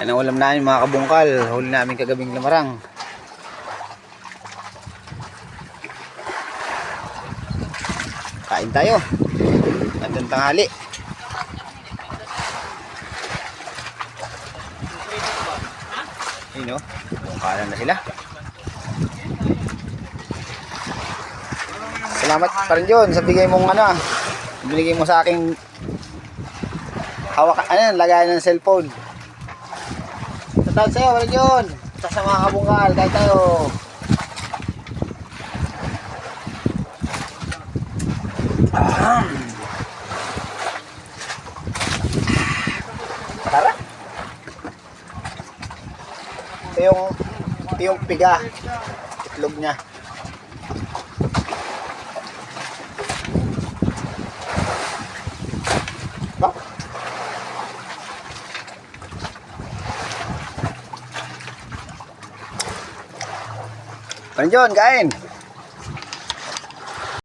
Yan ang ulam namin mga kabungkal. Huli namin kagabing lamarang. Kain tayo. Gandang tanghali. Yun o. Bungkalan na sila. Salamat pa rin John sa bigay mong ano. Binigay mo sa aking hawak, lagayan ng cellphone. Tatawad sa'yo, wala John. Sa mga kabungkal, kahit tayo. Tara. Ito yung piga. Itlog niya. Ba? John, kain.